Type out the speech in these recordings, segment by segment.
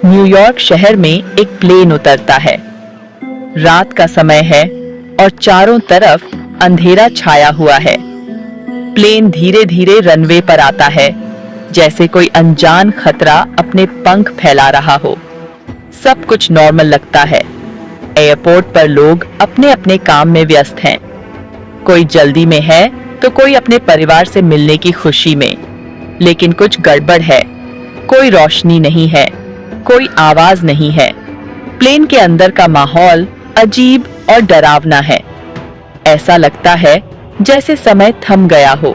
New York शहर में एक प्लेन उतरता है। रात का समय है और चारों तरफ अंधेरा छाया हुआ है। प्लेन धीरे धीरे रनवे पर आता है, जैसे कोई अनजान खतरा अपने पंख फैला रहा हो। सब कुछ नॉर्मल लगता है। एयरपोर्ट पर लोग अपने अपने काम में व्यस्त हैं। कोई जल्दी में है तो कोई अपने परिवार से मिलने की खुशी में। लेकिन कुछ गड़बड़ है। कोई रोशनी नहीं है, कोई आवाज नहीं है। प्लेन के अंदर का माहौल अजीब और डरावना है। ऐसा लगता है जैसे समय थम गया हो।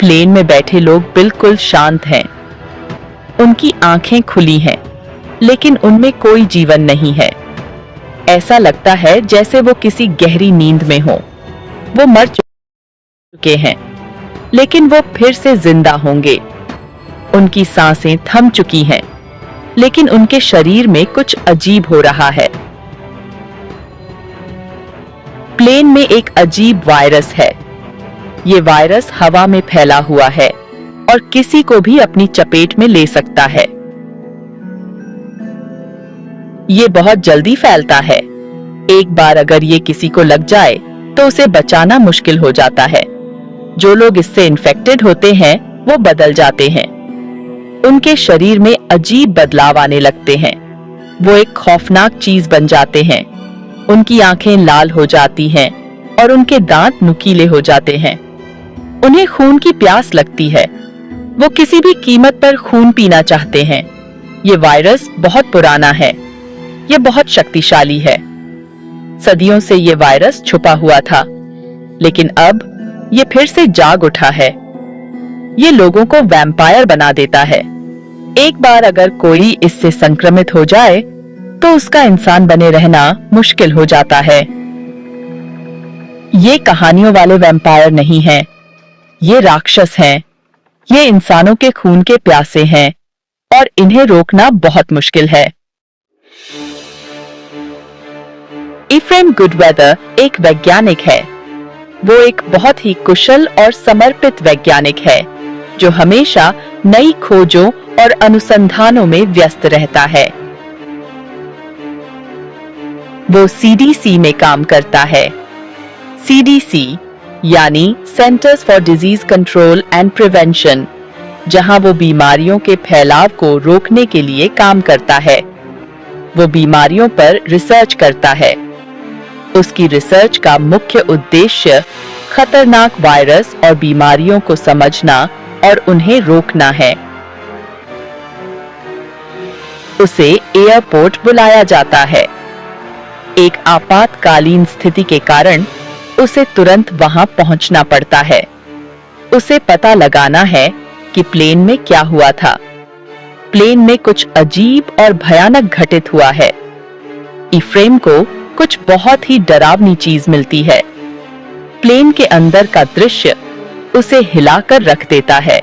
प्लेन में बैठे लोग बिल्कुल शांत हैं। उनकी आंखें खुली हैं, लेकिन उनमें कोई जीवन नहीं है। ऐसा लगता है जैसे वो किसी गहरी नींद में हो। वो मर चुके हैं, लेकिन वो फिर से जिंदा होंगे। उनकी सांसें थम चुकी हैं, लेकिन उनके शरीर में कुछ अजीब हो रहा है। प्लेन में एक अजीब वायरस है। ये वायरस हवा में फैला हुआ है और किसी को भी अपनी चपेट में ले सकता है। ये बहुत जल्दी फैलता है। एक बार अगर ये किसी को लग जाए तो उसे बचाना मुश्किल हो जाता है। जो लोग इससे इन्फेक्टेड होते हैं वो बदल जाते हैं। उनके शरीर में अजीब बदलाव आने लगते हैं। वो एक खौफनाक चीज बन जाते हैं। उनकी आंखें लाल हो जाती हैं और उनके दांत नुकीले हो जाते हैं। उन्हें खून की प्यास लगती है। वो किसी भी कीमत पर खून पीना चाहते हैं। ये वायरस बहुत पुराना है। ये बहुत शक्तिशाली है। सदियों से ये वायरस छुपा हुआ था, लेकिन अब ये फिर से जाग उठा है। ये लोगों को वैम्पायर बना देता है। एक बार अगर कोई इससे संक्रमित हो जाए तो उसका इंसान बने रहना मुश्किल हो जाता है। ये कहानियों वाले वैम्पायर नहीं हैं। ये राक्षस हैं। ये इंसानों के खून के प्यासे हैं और इन्हें रोकना बहुत मुश्किल है। इफ्रेम गुडवेदर एक वैज्ञानिक है। वो एक बहुत ही कुशल और समर्पित वैज्ञानिक है जो हमेशा नई खोजों और अनुसंधानों में व्यस्त रहता है। वो सीडीसी में काम करता है। सीडीसी यानी centres for disease control and prevention, जहां वो बीमारियों के फैलाव को रोकने के लिए काम करता है। वो बीमारियों पर रिसर्च करता है। उसकी रिसर्च का मुख्य उद्देश्य खतरनाक वायरस और बीमारियों को समझना और उन्हें रोकना है। उसे एयरपोर्ट बुलाया जाता है। एक आपातकालीन स्थिति के कारण उसे तुरंत वहां पहुंचना पड़ता है। उसे पता लगाना है कि प्लेन में क्या हुआ था। प्लेन में कुछ अजीब और भयानक घटित हुआ है। इफ्रेम को कुछ बहुत ही डरावनी चीज मिलती है। प्लेन के अंदर का दृश्य उसे हिलाकर रख देता है।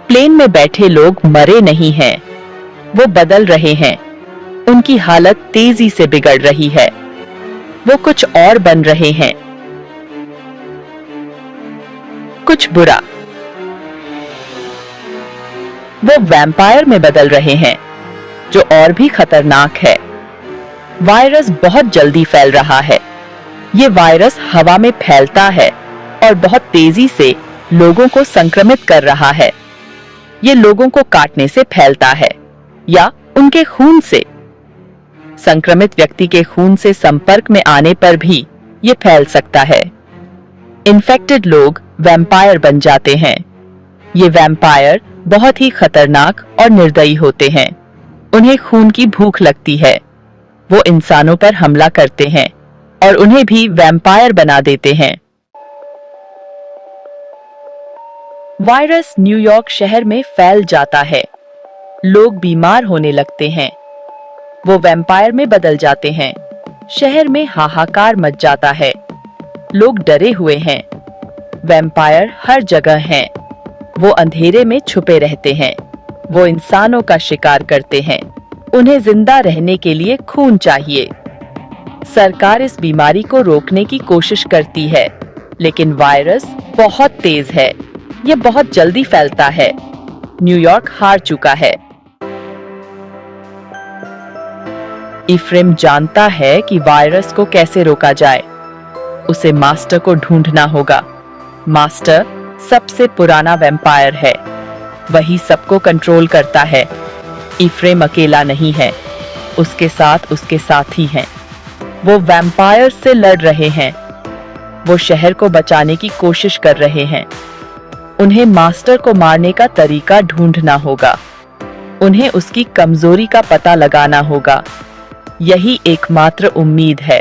प्लेन में बैठे लोग मरे नहीं हैं, वो बदल रहे हैं। उनकी हालत तेजी से बिगड़ रही है। वो कुछ और बन रहे हैं। कुछ बुरा। वो वैम्पायर में बदल रहे हैं, जो और भी खतरनाक है। वायरस बहुत जल्दी फैल रहा है। ये वायरस हवा में फैलता है और बहुत तेजी से लोगों को संक्रमित कर रहा है। ये लोगों को काटने से फैलता है या उनके खून से। संक्रमित व्यक्ति के खून से संपर्क में आने पर भी ये फैल सकता है। इन्फेक्टेड लोग वैम्पायर बन जाते हैं। ये वैम्पायर बहुत ही खतरनाक और निर्दयी होते हैं। उन्हें खून की भूख लगती है। वो इंसानों पर हमला करते हैं और उन्हें भी वैम्पायर बना देते हैं। वायरस न्यूयॉर्क शहर में फैल जाता है। लोग बीमार होने लगते हैं। वो वैम्पायर में बदल जाते हैं। शहर में हाहाकार मच जाता है। लोग डरे हुए हैं। वैम्पायर हर जगह हैं। वो अंधेरे में छुपे रहते हैं। वो इंसानों का शिकार करते हैं। उन्हें जिंदा रहने के लिए खून चाहिए। सरकार इस बीमारी को रोकने की कोशिश करती है, लेकिन वायरस बहुत तेज है। ये बहुत जल्दी फैलता है। न्यूयॉर्क हार चुका है। इफ्रेम जानता है कि वायरस को कैसे रोका जाए। उसे मास्टर को ढूंढना होगा। मास्टर सबसे पुराना वैम्पायर है, वही सबको कंट्रोल करता है। इफ्रेम अकेला नहीं है, उसके साथ उसके साथी हैं। वो वैम्पायर से लड़ रहे हैं। वो शहर को बचाने की कोशिश कर रहे हैं। उन्हें मास्टर को मारने का तरीका ढूंढना होगा। उन्हें उसकी कमजोरी का पता लगाना होगा। यही एकमात्र उम्मीद है।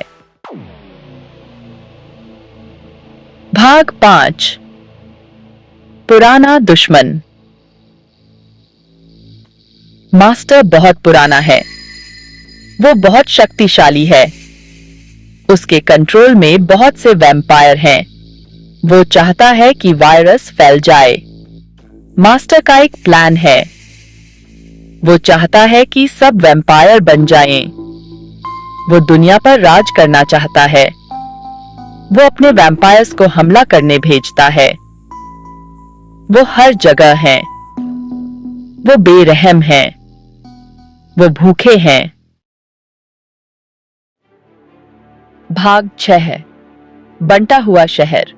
भाग 5। पुराना दुश्मन। मास्टर बहुत पुराना है। वो बहुत शक्तिशाली है। उसके कंट्रोल में बहुत से वैम्पायर हैं। वो चाहता है कि वायरस फैल जाए। मास्टर का एक प्लान है। वो चाहता है कि सब वैम्पायर बन जाएं। वो दुनिया पर राज करना चाहता है। वो अपने वैम्पायर्स को हमला करने भेजता है। वो हर जगह हैं। वो बेरहम हैं। वो भूखे हैं। भाग 6। बंटा हुआ शहर।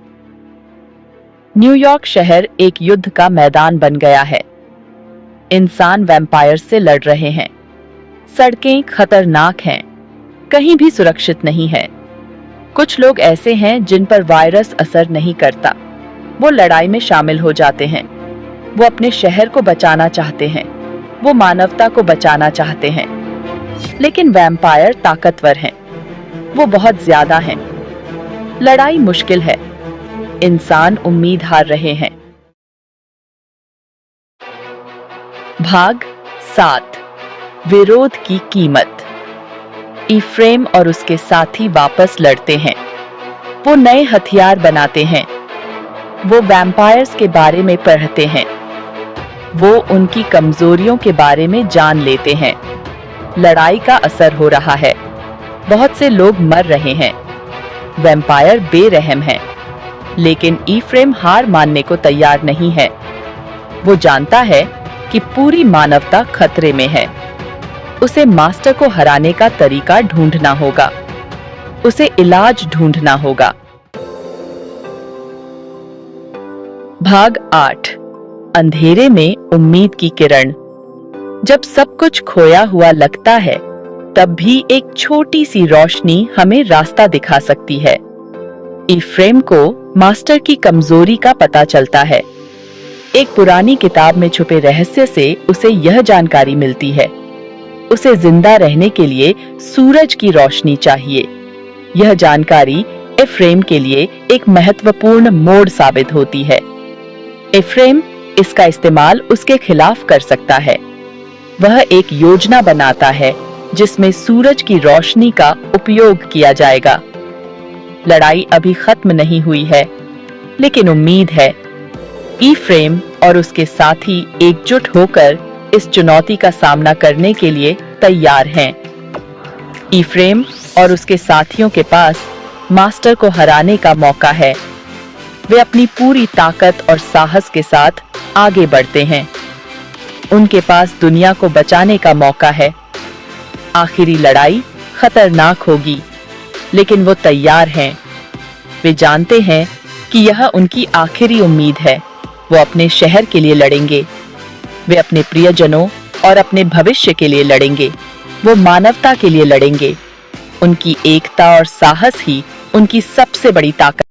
न्यूयॉर्क शहर एक युद्ध का मैदान बन गया है। इंसान वैम्पायर से लड़ रहे हैं। सड़कें खतरनाक हैं, कहीं भी सुरक्षित नहीं है। कुछ लोग ऐसे हैं जिन पर वायरस असर नहीं करता। वो लड़ाई में शामिल हो जाते हैं। वो अपने शहर को बचाना चाहते हैं। वो मानवता को बचाना चाहते हैं। लेकिन वैम्पायर ताकतवर हैं। वो बहुत ज्यादा हैं। लड़ाई मुश्किल है। इंसान उम्मीद हार रहे हैं। भाग 7। विरोध की कीमत। इफ्रेम और उसके साथी वापस लड़ते हैं। वो नए हथियार बनाते हैं। वो वैम्पायर्स के बारे में पढ़ते हैं। वो उनकी कमजोरियों के बारे में जान लेते हैं। लड़ाई का असर हो रहा है। बहुत से लोग मर रहे हैं। वैम्पायर बेरहम हैं, लेकिन इफ्रेम हार मानने को तैयार नहीं है। वो जानता है कि पूरी मानवता खतरे में है। उसे मास्टर को हराने का तरीका ढूंढना होगा। उसे इलाज ढूंढना होगा। भाग 8। अंधेरे में उम्मीद की किरण। जब सब कुछ खोया हुआ लगता है, तब भी एक छोटी सी रोशनी हमें रास्ता दिखा सकती है। इफ्रेम को मास्टर की कमजोरी का पता चलता है। एक पुरानी किताब में छुपे रहस्य से उसे यह जानकारी मिलती है। उसे जिंदा रहने के लिए सूरज की रोशनी चाहिए। यह जानकारी इफ्रेम के लिए एक महत्वपूर्ण मोड़ साबित होती है। इफ्रेम इसका इस्तेमाल उसके खिलाफ कर सकता है। वह एक योजना बनाता है जिसमें सूरज की रोशनी का उपयोग किया जाएगा। लड़ाई अभी खत्म नहीं हुई है, लेकिन उम्मीद है। इफ्रेम और उसके साथी एकजुट होकर इस चुनौती का सामना करने के लिए तैयार हैं। इफ्रेम और उसके साथियों के पास मास्टर को हराने का मौका है। वे अपनी पूरी ताकत और साहस के साथ आगे बढ़ते हैं। उनके पास दुनिया को बचाने का मौका है। आखिरी लड़ाई खतरनाक होगी, लेकिन वो तैयार हैं। वे जानते हैं कि यह उनकी आखिरी उम्मीद है। वो अपने शहर के लिए लड़ेंगे। वे अपने प्रियजनों और अपने भविष्य के लिए लड़ेंगे। वो मानवता के लिए लड़ेंगे। उनकी एकता और साहस ही उनकी सबसे बड़ी ताकत